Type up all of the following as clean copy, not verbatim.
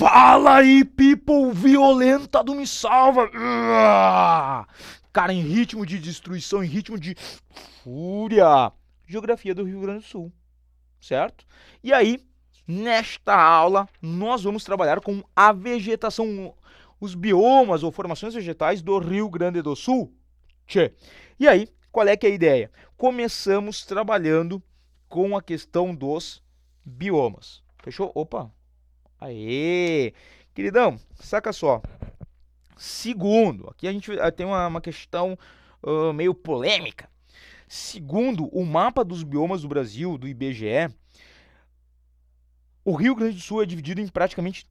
Fala aí, people violenta do Me Salva! Cara, em ritmo de destruição, em ritmo de fúria. Geografia do Rio Grande do Sul, certo? E aí, nesta aula, nós vamos trabalhar com a vegetação, os biomas ou formações vegetais do Rio Grande do Sul. Tchê. E aí, qual é que é a ideia? Começamos trabalhando com a questão dos biomas. Fechou? Opa! Aê! Queridão, saca só. Segundo, aqui a gente tem uma questão meio polêmica. Segundo o mapa dos biomas do Brasil, do IBGE, o Rio Grande do Sul é dividido em praticamente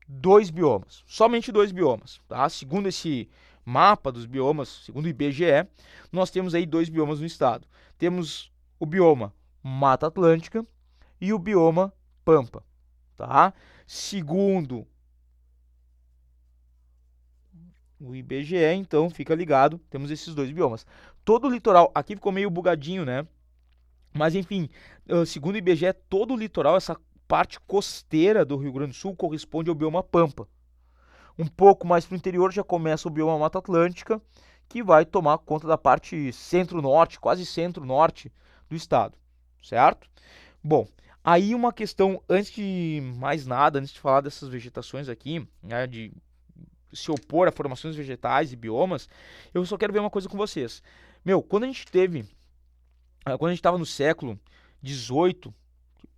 dois biomas. Somente dois biomas, tá? Segundo esse mapa dos biomas, segundo o IBGE, nós temos aí dois biomas no estado. Temos o bioma Mata Atlântica e o bioma Pampa, tá? Segundo o IBGE, então, fica ligado, temos esses dois biomas. Todo o litoral, aqui ficou meio bugadinho, né? Mas enfim, segundo o IBGE, todo o litoral, essa parte costeira do Rio Grande do Sul corresponde ao bioma Pampa. Um pouco mais para o interior já começa o bioma Mata Atlântica, que vai tomar conta da parte centro-norte, quase centro-norte do estado, certo? Bom, aí uma questão, antes de mais nada, antes de falar dessas vegetações aqui, né, de se opor a formações vegetais e biomas, eu só quero ver uma coisa com vocês. Meu, quando a gente estava no século XVIII,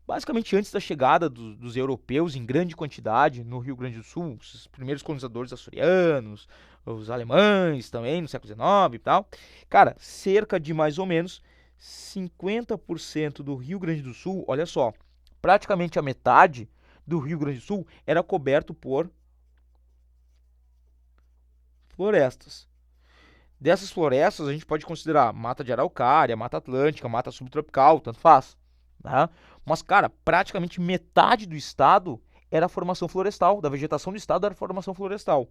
basicamente antes da chegada dos europeus em grande quantidade no Rio Grande do Sul, os primeiros colonizadores açorianos, os alemães também no século XIX e tal, cara, cerca de mais ou menos 50% do Rio Grande do Sul, olha só, praticamente a metade do Rio Grande do Sul era coberto por florestas. Dessas florestas, a gente pode considerar mata de araucária, mata atlântica, mata subtropical, tanto faz. Tá? Mas, cara, praticamente metade do estado era a formação florestal, da vegetação do estado era a formação florestal.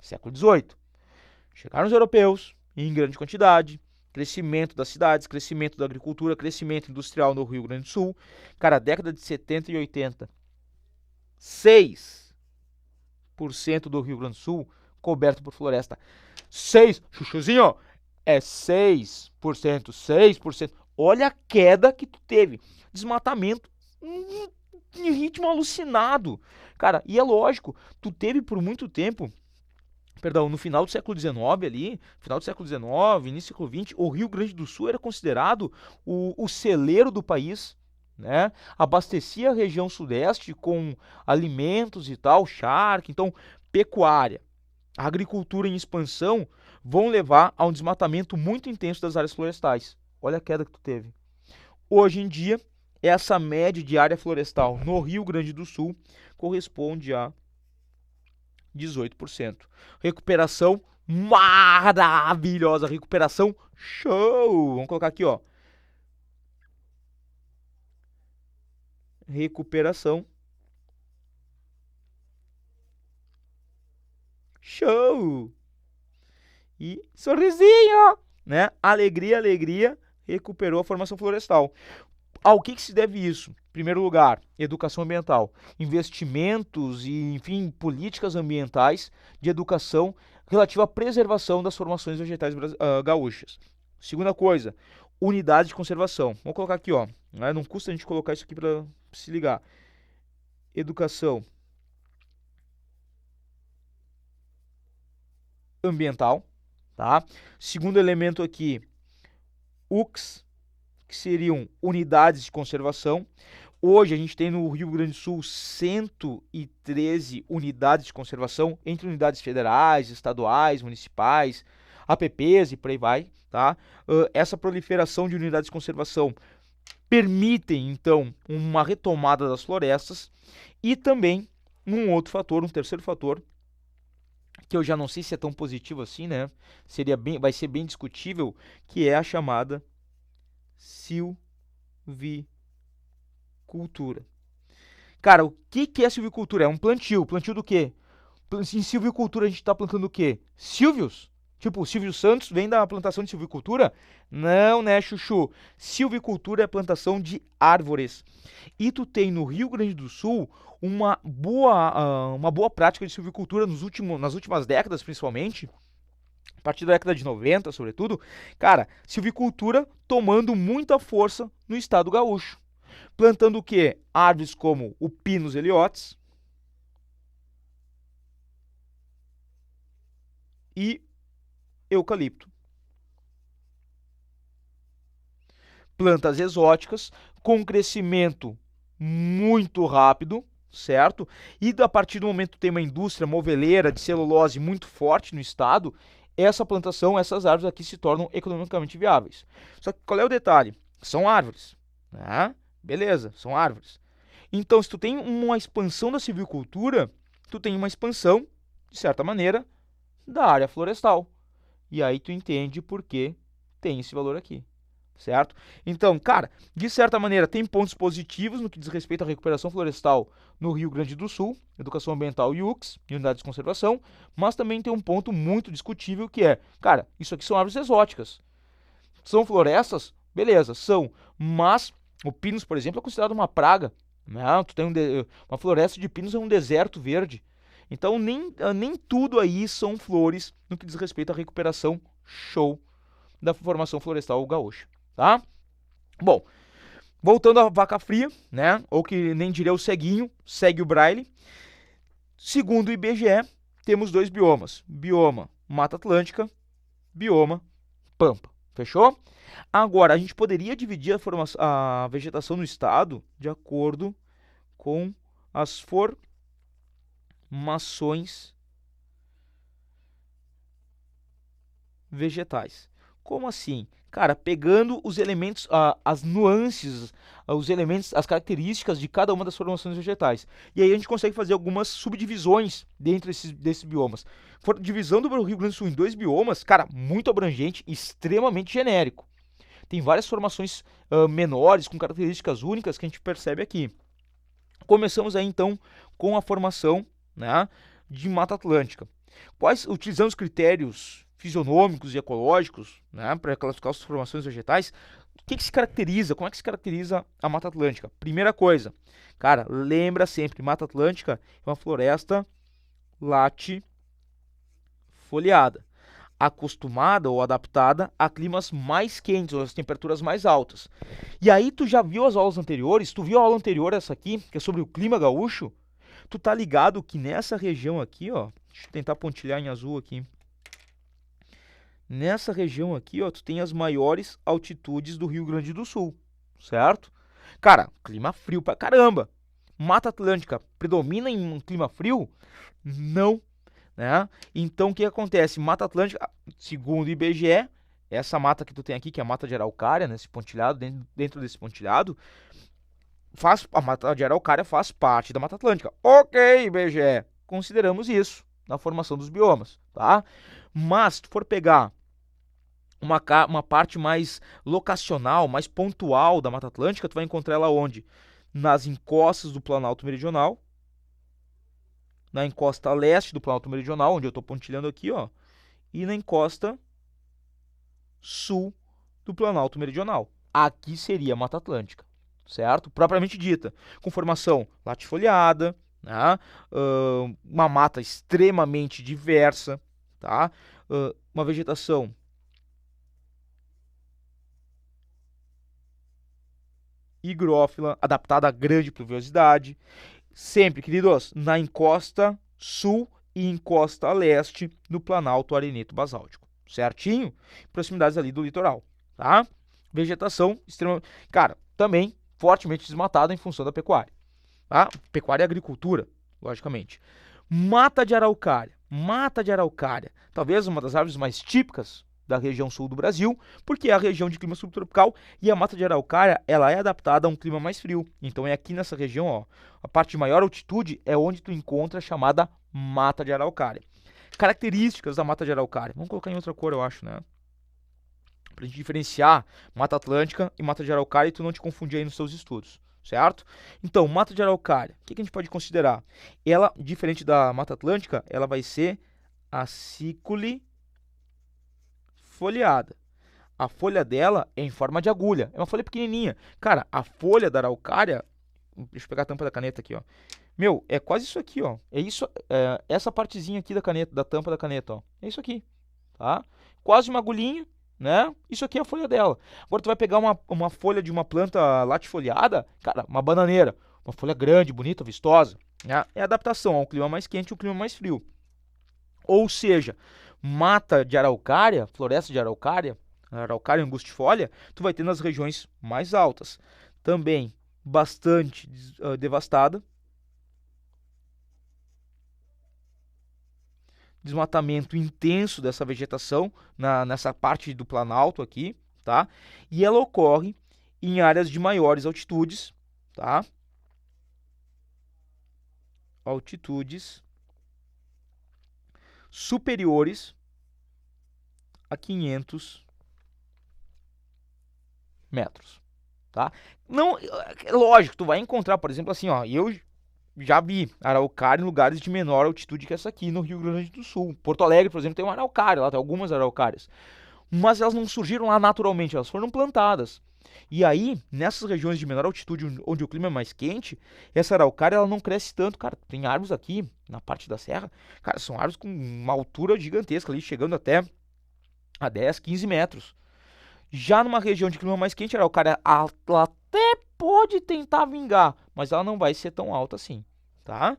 Século XVIII. Chegaram os europeus, em grande quantidade, crescimento das cidades, crescimento da agricultura, crescimento industrial no Rio Grande do Sul. Cara, década de 70 e 80, 6% do Rio Grande do Sul coberto por floresta. 6, chuchuzinho, é 6%, 6%. Olha a queda que tu teve. Desmatamento em ritmo alucinado. Cara, e é lógico, tu teve por muito tempo, perdão, no final do século XIX ali, final do século XIX, início do século XX, o Rio Grande do Sul era considerado o celeiro do país, né? Abastecia a região sudeste com alimentos e tal, charque, então pecuária, a agricultura em expansão vão levar a um desmatamento muito intenso das áreas florestais. Olha a queda que tu teve. Hoje em dia, essa média de área florestal no Rio Grande do Sul corresponde a 18%. Recuperação maravilhosa, recuperação show. Vamos colocar aqui, ó. Recuperação show. E sorrisinho, né? Alegria, alegria, recuperou a formação florestal. Ao que se deve isso? Em primeiro lugar, educação ambiental, investimentos e, enfim, políticas ambientais de educação relativa à preservação das formações vegetais gaúchas. Segunda coisa, unidades de conservação. Vamos colocar aqui, ó. Né? Não custa a gente colocar isso aqui para se ligar. Educação ambiental, tá? Segundo elemento aqui, UCS, que seriam unidades de conservação. Hoje a gente tem no Rio Grande do Sul 113 unidades de conservação, entre unidades federais, estaduais, municipais, APPs e por aí vai, tá? Essa proliferação de unidades de conservação permitem, então, uma retomada das florestas e também um outro fator, um terceiro fator, que eu já não sei se é tão positivo assim, né? Vai ser bem discutível, que é a chamada silvicultura. Cara, o que é silvicultura? É um plantio. Plantio do quê? Em silvicultura a gente está plantando o quê? Sílvios? Tipo, o Silvio Santos vem da plantação de silvicultura? Não, né, chuchu? Silvicultura é plantação de árvores. E tu tem no Rio Grande do Sul uma boa prática de silvicultura nas últimas décadas, principalmente, a partir da década de 90, sobretudo. Cara, silvicultura tomando muita força no estado gaúcho. Plantando o quê? Árvores como o Pinus eliotes e eucalipto. Plantas exóticas com crescimento muito rápido, certo? E a partir do momento que tem uma indústria moveleira de celulose muito forte no estado, essa plantação, essas árvores aqui se tornam economicamente viáveis. Só que qual é o detalhe? São árvores, né? Beleza, são árvores. Então, se tu tem uma expansão da silvicultura, tu tem uma expansão, de certa maneira, da área florestal. E aí tu entende por que tem esse valor aqui, certo? Então, cara, de certa maneira tem pontos positivos no que diz respeito à recuperação florestal no Rio Grande do Sul, educação ambiental e UX, e unidades de conservação, mas também tem um ponto muito discutível que é, cara, isso aqui são árvores exóticas. São florestas? Beleza, são, mas o pinus, por exemplo, é considerado uma praga, né? Tu tem uma floresta de pinos é um deserto verde. Então, nem tudo aí são flores no que diz respeito à recuperação show da formação florestal gaúcha, tá? Bom, voltando à vaca fria, né? Ou que nem diria o ceguinho, segue o braille. Segundo o IBGE, temos dois biomas: bioma Mata Atlântica, bioma Pampa. Fechou? Agora, a gente poderia dividir a vegetação no estado de acordo com as formações vegetais. Como assim? Cara, pegando os elementos, as nuances, os elementos, as características de cada uma das formações vegetais. E aí a gente consegue fazer algumas subdivisões dentro desses biomas. Divisão do Rio Grande do Sul em dois biomas, cara, muito abrangente, extremamente genérico. Tem várias formações menores, com características únicas que a gente percebe aqui. Começamos aí então com a formação, né, de Mata Atlântica. Utilizando os critérios fisionômicos e ecológicos, né, para classificar as formações vegetais, o que se caracteriza? Como é que se caracteriza a Mata Atlântica? Primeira coisa, cara, lembra sempre, Mata Atlântica é uma floresta latifoliada, acostumada ou adaptada a climas mais quentes, ou as temperaturas mais altas. E aí tu já viu as aulas anteriores? Tu viu a aula anterior essa aqui, que é sobre o clima gaúcho? Tu tá ligado que nessa região aqui, ó, deixa eu tentar pontilhar em azul aqui. Nessa região aqui, ó, tu tem as maiores altitudes do Rio Grande do Sul, certo? Cara, clima frio pra caramba. Mata Atlântica predomina em um clima frio? Não, né? Então o que acontece? Mata Atlântica, segundo o IBGE, essa mata que tu tem aqui, que é a mata de araucária, nesse pontilhado, dentro desse pontilhado, a mata de araucária faz parte da Mata Atlântica. Ok, IBGE, consideramos isso na formação dos biomas, tá? Mas se tu for pegar uma parte mais locacional, mais pontual da Mata Atlântica, tu vai encontrar ela onde? Nas encostas do Planalto Meridional, na encosta leste do Planalto Meridional, onde eu estou pontilhando aqui, ó, e na encosta sul do Planalto Meridional. Aqui seria a Mata Atlântica, certo? Propriamente dita, com formação latifoliada, né? Uma mata extremamente diversa, tá? Uma vegetação higrófila, adaptada a grande pluviosidade, sempre, queridos, na encosta sul e encosta leste do Planalto Arenito Basáltico, certinho? Proximidades ali do litoral, tá? Vegetação extremamente, cara, também fortemente desmatada em função da pecuária, tá? Pecuária e agricultura, logicamente. Mata de araucária, talvez uma das árvores mais típicas da região sul do Brasil, porque é a região de clima subtropical e a mata de araucária, ela é adaptada a um clima mais frio. Então é aqui nessa região, ó, a parte de maior altitude é onde tu encontra a chamada mata de araucária. Características da mata de araucária. Vamos colocar em outra cor, eu acho, né? Pra gente diferenciar Mata Atlântica e mata de araucária e tu não te confundir aí nos seus estudos, certo? Então, mata de araucária, o que a gente pode considerar? Ela, diferente da Mata Atlântica, ela vai ser acícule foliada. A folha dela é em forma de agulha, é uma folha pequenininha. Cara, a folha da araucária, deixa eu pegar a tampa da caneta aqui, ó. Meu, é quase isso aqui, ó. É isso, essa partezinha aqui da caneta, da tampa da caneta, ó. É isso aqui, tá? Quase uma agulhinha, né? Isso aqui é a folha dela. Agora tu vai pegar uma folha de uma planta latifoliada, cara, uma bananeira, uma folha grande, bonita, vistosa, né? É adaptação ao clima mais quente e ao clima mais frio. Ou seja, mata de araucária, floresta de araucária, araucária angustifolia, tu vai ter nas regiões mais altas. Também bastante devastada. Desmatamento intenso dessa vegetação nessa parte do planalto aqui, tá? E ela ocorre em áreas de maiores altitudes, tá? Altitudes superiores a 500 metros, tá? Não, é lógico, tu vai encontrar, por exemplo, assim, ó, eu já vi araucária em lugares de menor altitude que essa aqui no Rio Grande do Sul. Porto Alegre, por exemplo, tem uma araucária, lá tem algumas araucárias. Mas elas não surgiram lá naturalmente, elas foram plantadas. E aí, nessas regiões de menor altitude, onde o clima é mais quente, essa araucária ela não cresce tanto, cara. Tem árvores aqui, na parte da serra, cara, são árvores com uma altura gigantesca ali, chegando até a 10, 15 metros. Já numa região de clima mais quente, a araucária ela até pode tentar vingar, mas ela não vai ser tão alta assim, tá?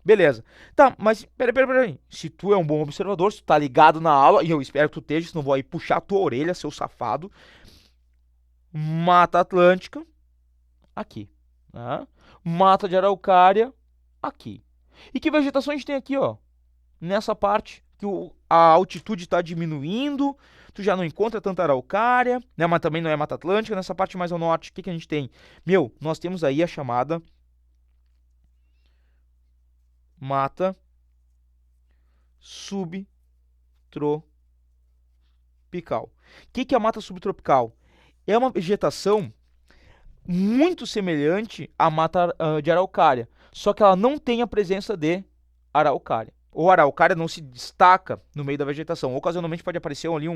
Beleza. Tá, mas peraí. Se tu é um bom observador, se tu tá ligado na aula, e eu espero que tu esteja, senão vou aí puxar a tua orelha, seu safado. Mata Atlântica, aqui. Né? Mata de araucária, aqui. E que vegetação a gente tem aqui, ó? Nessa parte, que a altitude está diminuindo, tu já não encontra tanta araucária, né? Mas também não é Mata Atlântica. Nessa parte mais ao norte, o que a gente tem? Meu, nós temos aí a chamada mata subtropical. O que é a mata subtropical? É uma vegetação muito semelhante à mata de araucária, só que ela não tem a presença de araucária. Ou a araucária não se destaca no meio da vegetação. Ocasionalmente pode aparecer ali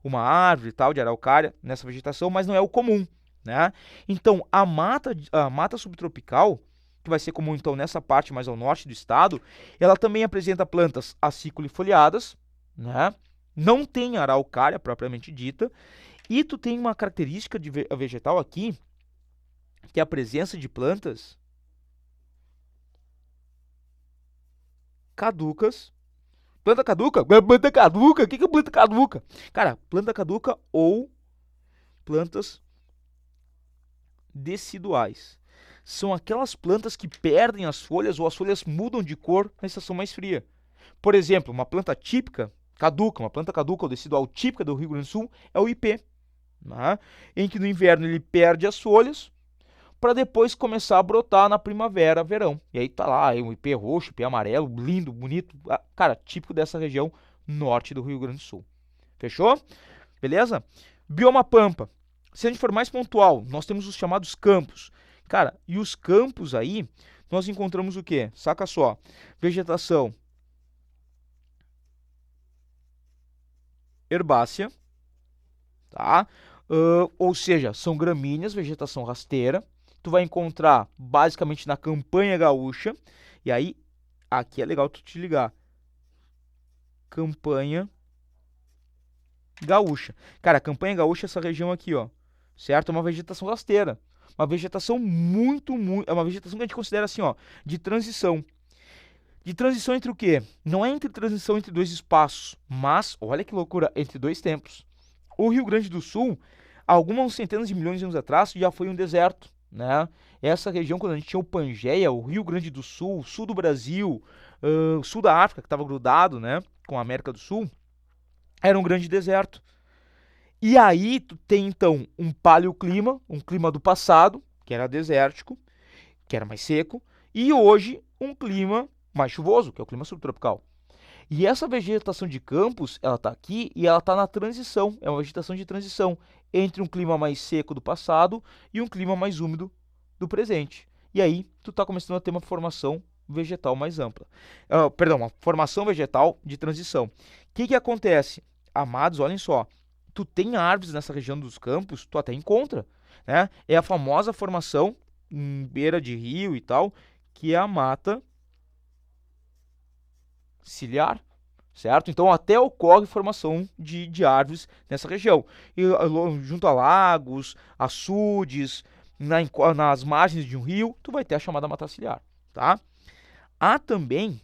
uma árvore tal de araucária nessa vegetação, mas não é o comum, né? Então a mata subtropical, que vai ser comum então nessa parte mais ao norte do estado, ela também apresenta plantas aciculifoliadas, né? Não tem araucária propriamente dita, e tu tem uma característica de vegetal aqui, que é a presença de plantas caducas. Planta caduca? Planta caduca? O que é planta caduca? Cara, planta caduca ou plantas deciduais. São aquelas plantas que perdem as folhas ou as folhas mudam de cor na estação mais fria. Por exemplo, uma planta típica, caduca, uma planta caduca ou decidual típica do Rio Grande do Sul é o ipê, né? Em que no inverno ele perde as folhas para depois começar a brotar na primavera, verão. E aí tá lá, um ipê roxo, ipê amarelo, lindo, bonito, cara, típico dessa região norte do Rio Grande do Sul. Fechou? Beleza? Bioma pampa. Se a gente for mais pontual, nós temos os chamados campos. Cara, e os campos aí, nós encontramos o quê? Saca só, vegetação herbácea, tá? Ou seja, são gramíneas, vegetação rasteira. Tu vai encontrar basicamente na campanha gaúcha. E aí, aqui é legal tu te ligar. Campanha gaúcha. Cara, a campanha gaúcha é essa região aqui, ó. Certo? É uma vegetação rasteira. Uma vegetação é uma vegetação que a gente considera assim, ó, de transição. De transição entre o quê? Não é entre transição entre dois espaços, mas, olha que loucura, entre dois tempos. O Rio Grande do Sul, algumas centenas de milhões de anos atrás, já foi um deserto, né? Essa região, quando a gente tinha o Pangeia, o Rio Grande do Sul, sul do Brasil, sul da África, que estava grudado, né, com a América do Sul, era um grande deserto. E aí tu tem então um paleoclima, um clima do passado, que era desértico, que era mais seco, e hoje um clima mais chuvoso, que é o clima subtropical. E essa vegetação de campos, ela está aqui e ela está na transição, é uma vegetação de transição entre um clima mais seco do passado e um clima mais úmido do presente. E aí tu está começando a ter uma formação vegetal mais ampla. Perdão, uma formação vegetal de transição. O que acontece? Amados, olhem só, tu tem árvores nessa região dos campos, tu até encontra, né? É a famosa formação em beira de rio e tal, que é a mata ciliar, certo? Então até ocorre formação de árvores nessa região. E junto a lagos, açudes, nas margens de um rio, tu vai ter a chamada mata ciliar, tá? Há também,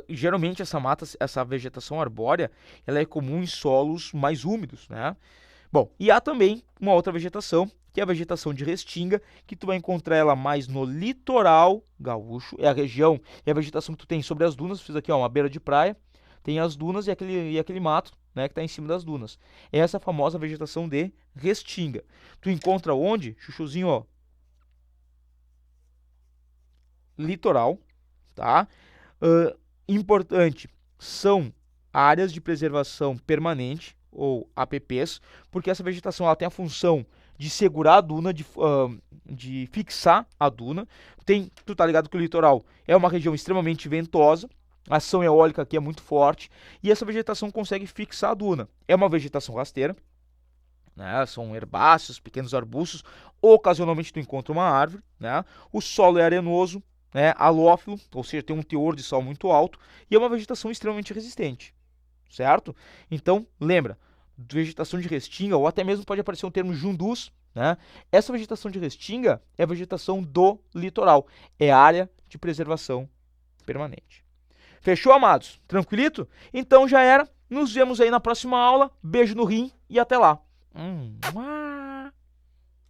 geralmente essa vegetação arbórea, ela é comum em solos mais úmidos, né? Bom, e há também uma outra vegetação, que é a vegetação de restinga, que tu vai encontrar ela mais no litoral gaúcho, é a região, é a vegetação que tu tem sobre as dunas, fiz aqui ó, uma beira de praia, tem as dunas e aquele mato, né, que está em cima das dunas. É essa famosa vegetação de restinga. Tu encontra onde? Chuchuzinho, ó, litoral, tá? Importante, são áreas de preservação permanente, ou APPs, porque essa vegetação ela tem a função de segurar a duna, de fixar a duna. Tu tá ligado que o litoral é uma região extremamente ventosa, a ação eólica aqui é muito forte, e essa vegetação consegue fixar a duna. É uma vegetação rasteira, né? São herbáceos, pequenos arbustos, ocasionalmente tu encontra uma árvore, né? O solo é arenoso, né? Halófilo, ou seja, tem um teor de sal muito alto, e é uma vegetação extremamente resistente, certo? Então, lembra, vegetação de restinga, ou até mesmo pode aparecer um termo jundus, né? Essa vegetação de restinga é a vegetação do litoral, é área de preservação permanente. Fechou, amados? Tranquilito? Então já era. Nos vemos aí na próxima aula. Beijo no rim e até lá.